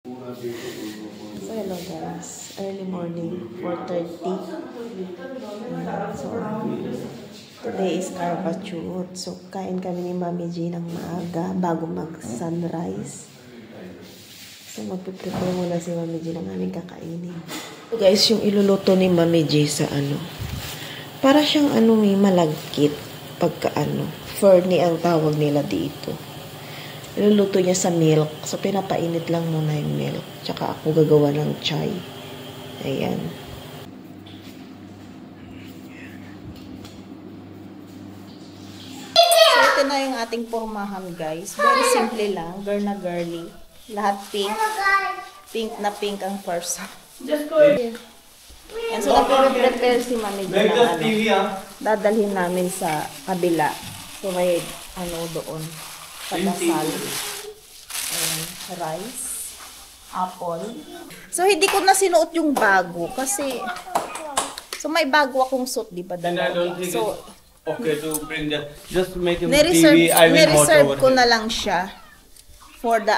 So hello guys, early morning, 4:30. So today is Arbachut. So kain kami ni Mami G ng maaga bago mag-sunrise. So magpiprepare muna si Mami G ng aming kakainin. So guys, yung iluluto ni Mami G sa para siyang may malagkit pagka ferny ang tawag nila dito. Iluluto niya sa milk. So, pinapainit lang muna yung milk. Tsaka ako gagawa ng chai. Ayan. So, ito na yung ating pormahan, guys. Very simple lang. Girl na girly. Lahat pink. Pink na pink ang first. Just go here. And so, prepare si Mami ng dadalhin namin sa kabila. So, may doon. Pandasal, rice, apple. So, hindi ko na sinuot yung bago kasi may bago akong suit, di ba? So, okay to bring that. Just make him TV. I will reserve ko na lang siya for the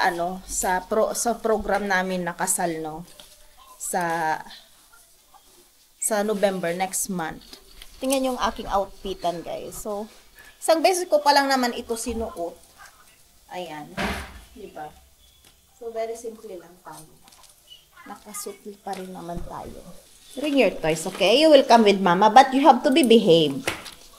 sa program namin na kasal sa November next month. Tingnan yung aking outfitan, guys. So, isang beses ko pa lang naman ito sinuot. Ayan. Diba? So, very simple lang tayo. Nakasuti pa rin naman tayo. Bring your toys, okay? You will come with Mama, but you have to be behaved.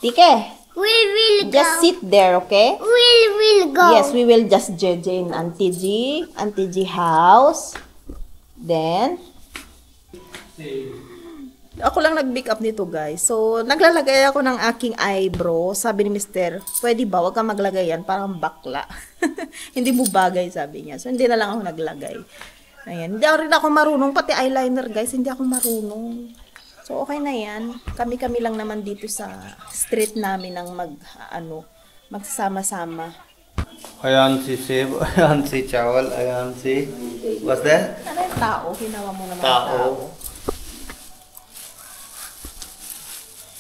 Tike? We will go. Just sit there, okay? We will go. Yes, we will just judge in Auntie G house. Then, ako lang nag-pick up nito, guys. So, naglalagay ako ng aking eyebrow. Sabi ni Mr., pwede ba? Huwag kang maglagay yan. Parang bakla. Hindi mo bagay, sabi niya. So, hindi na lang ako naglagay. Ayan. Hindi rin ako marunong. Pati eyeliner, guys. Hindi ako marunong. So, okay na yan. Kami-kami lang naman dito sa street namin ng magsama-sama. Ayan si Seb, ayan si Chawal, ayan si... What's that? Ano yung tao? Hinawa mo naman tao.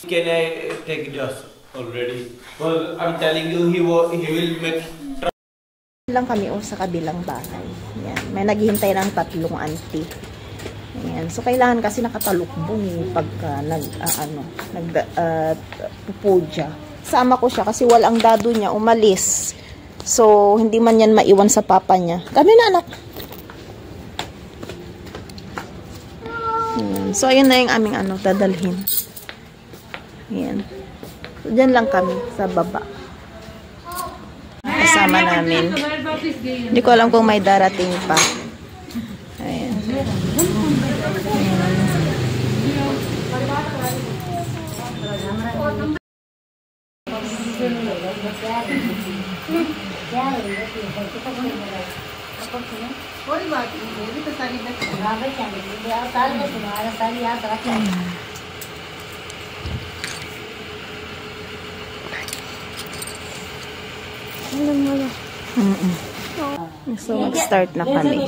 Can I take it just already? Well, I'm telling you, he will make. Lang kami sa kabilang bahay. Yan. May naghihintay ng 3 auntie. Ayan. So kailangan kasi nakatalukbong pagka pupudya. Sama ko siya kasi walang dado niya umalis. So hindi man yan maiwan sa papa niya. Kami na anak. Ayan. So ayun na yung aming dadalhin. Ayan. So, dyan lang kami sa baba. Kasama namin. Hindi ko alam kung may darating pa. Ayan. So, mag-start na kami.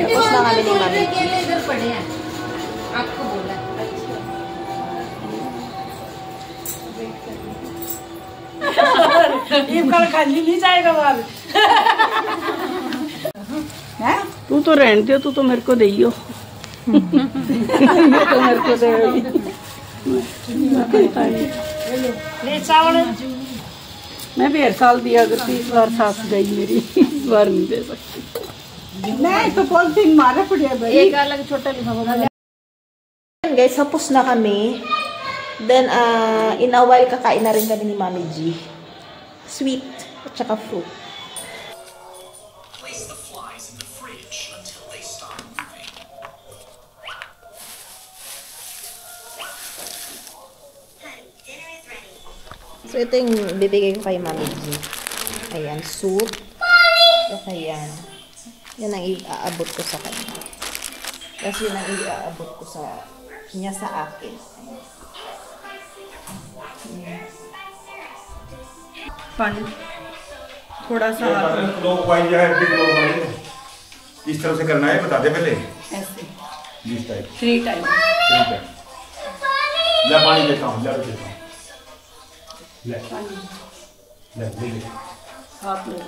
Tapos na kami ni Mami. ये कल खाली नहीं जाएगा बाहर तू तो रहने दे तू तो मेरे को देइयो तो मेरे को दे मैं भी हर साल दिया करती इस बार सास गई मेरी इस बार नहीं दे सकती नहीं तो पॉलिथीन मारे पड़े एक अलग छोटा लिखा Guys, hapos na kami. Then, in a while, kakain na rin kami ni Mami G. Sweet at saka fruit. Place the flies in the fridge until they stop moving. Dinner is ready. So, ito yung bibigay ko kay Mami G. Ayan, soup. Ayan. Yan ang iaabot ko sa kanya. Tapos yun ang iaabot ko niya sa akin. पानी थोड़ा सा किस तरह से करना है बता दे पहले। ऐसे जिस टाइप 3 टाइम। ठीक है। ले पानी देता हूँ, ले देता हूँ। ले ले ले ले। हाथ में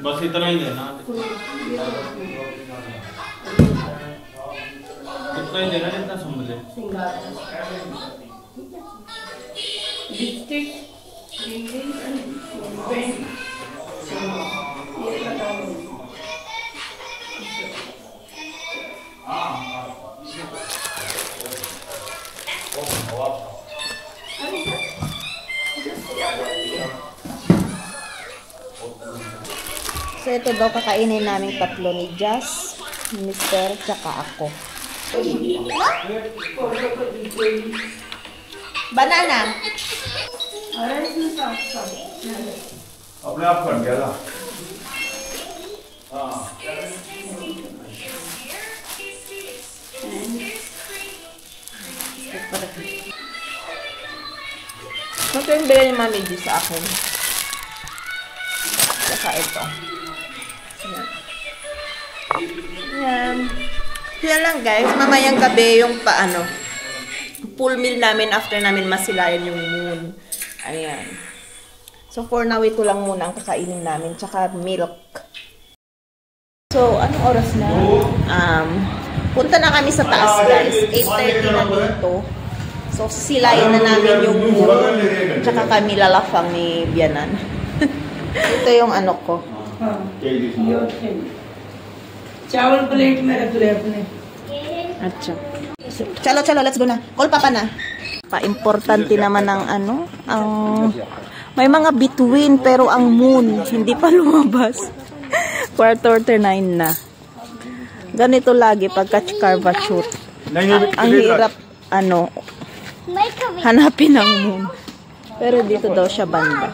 बस इतना ही देना, इतना ही देना जितना समझे। Lipstick So, ito daw kakainin namin tatlo ni Jazz, Mr. tsaka ako. Banana! अपने आप कर गया था। हाँ। Ito yung bigay ni Mami G sa akin. Saka ito. Yan. Yan lang guys. Mamayang gabi yung paano. Full meal namin after namin masilayan yung moon. Ayan. So for now, ito lang muna ang kakainin namin. Tsaka milk. So, anong oras na? Punta na kami sa taas guys. 8:30 na dito. So, silayan na namin yung moon. Tsaka kami lalafang ni Bianan. Ito yung ano ko. चावल प्लेट में रख ले अपने। Acha. Chalo, chalo, let's go na. Call papa na. Pa-importante naman ng ano, ang may mga bituin pero ang moon hindi pa lumabas. 4:39 na. Ganito lagi pagka carvachute. Ang hirap ano hanapin ang moon. Pero dito daw siya banda.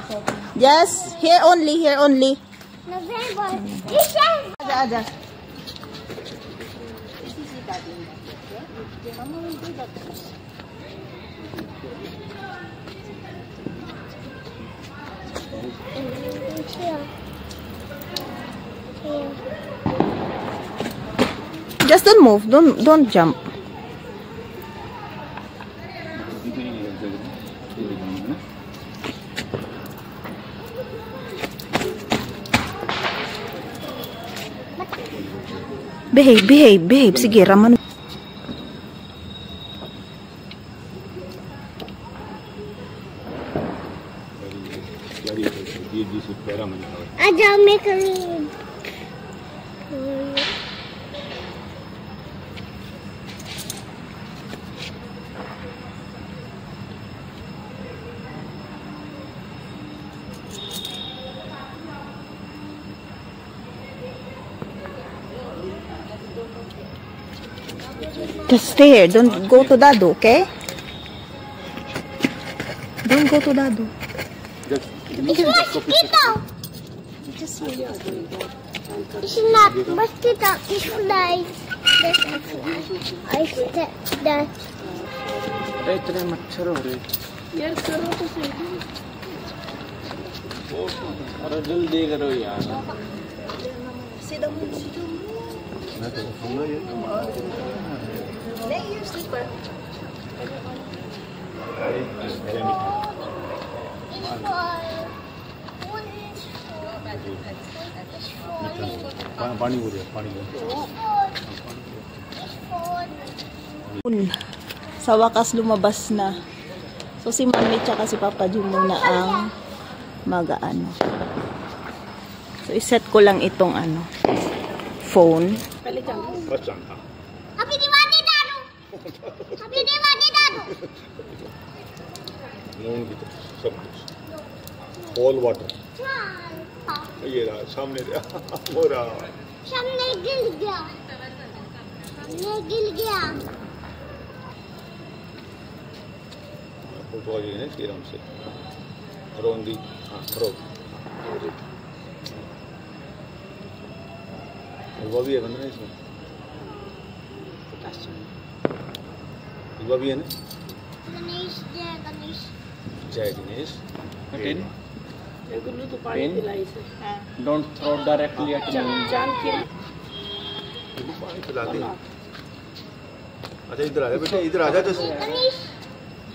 Yes, here only, here only. November. Ada. Just don't move. Don't jump. Behave. Sige, raman. Aja make a read. Just stay here. Don't go to Dadu, okay? Don't go to Dadu. It's mosquito. It's not mosquito. It's fly. There's a fly. I said that. इतने मच्छर हो रहे। यार करो तो सही। अरे जल्दी करो यार। See the moon. Lay your slipper. पानी हो रहा पानी Sa wakas lumabas na. So si Mami tsaka si Papa Jun muna ang mag-ano. So iset ko lang itong ano phone. Happy Diwali, Dadu. Happy Diwali, Dadu. सब all water ये रहा सामने हो रहा सामने गिर गया। ये गिर गया। फुटबॉल ये ना कैरम से रोंदी रो वो भी है बंदा इसमें वो भी है ना गणेश जय गणेश। जय गणेश Pin? गुल्लू तो पानी पिलाई से। Don't throw directly at me. जान के पानी पिला दे। अच्छा इधर आ जा बेटा, इधर आ जा जैसे। गणेश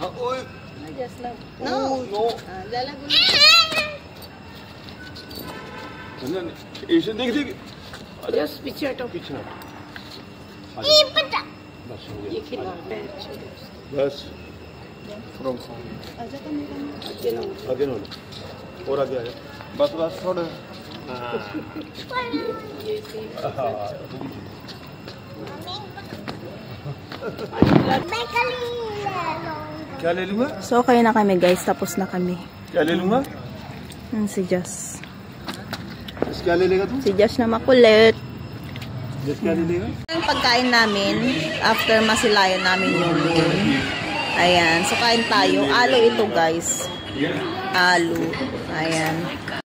हाँ ओए No. नो Dala ऐसे देख देख जस्ट पीछे हटो। पीछे हट। ये पता। बस हो ये गया खिला पैर छोड़ो। बस From आगे ना आगे नो और आगे आ जा बस बस थोड़ा ये सी मैं कल ले लूंगा। क्या ले लूंगा So, kayo na kami guys. Tapos na kami. क्या ले लूंगा Si Josh. क्या ले लेगा तू Si Josh na makulit. क्या ले लेगा Ang pagkain namin, after masilayan namin yung moon. Ayan. So, kain tayo. Alo ito guys. Alo. Ayan.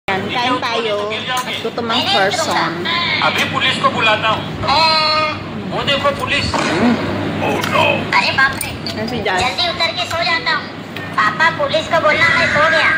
Ayan. Kain tayo. At gutom ang person. अभी पुलिस को बुलाता हूँ वो देखो पुलिस अरे बाप रे, Ayan si Josh. जल्दी उतर के सो जाता हूँ। पापा पुलिस को बोलना मैं सो गया।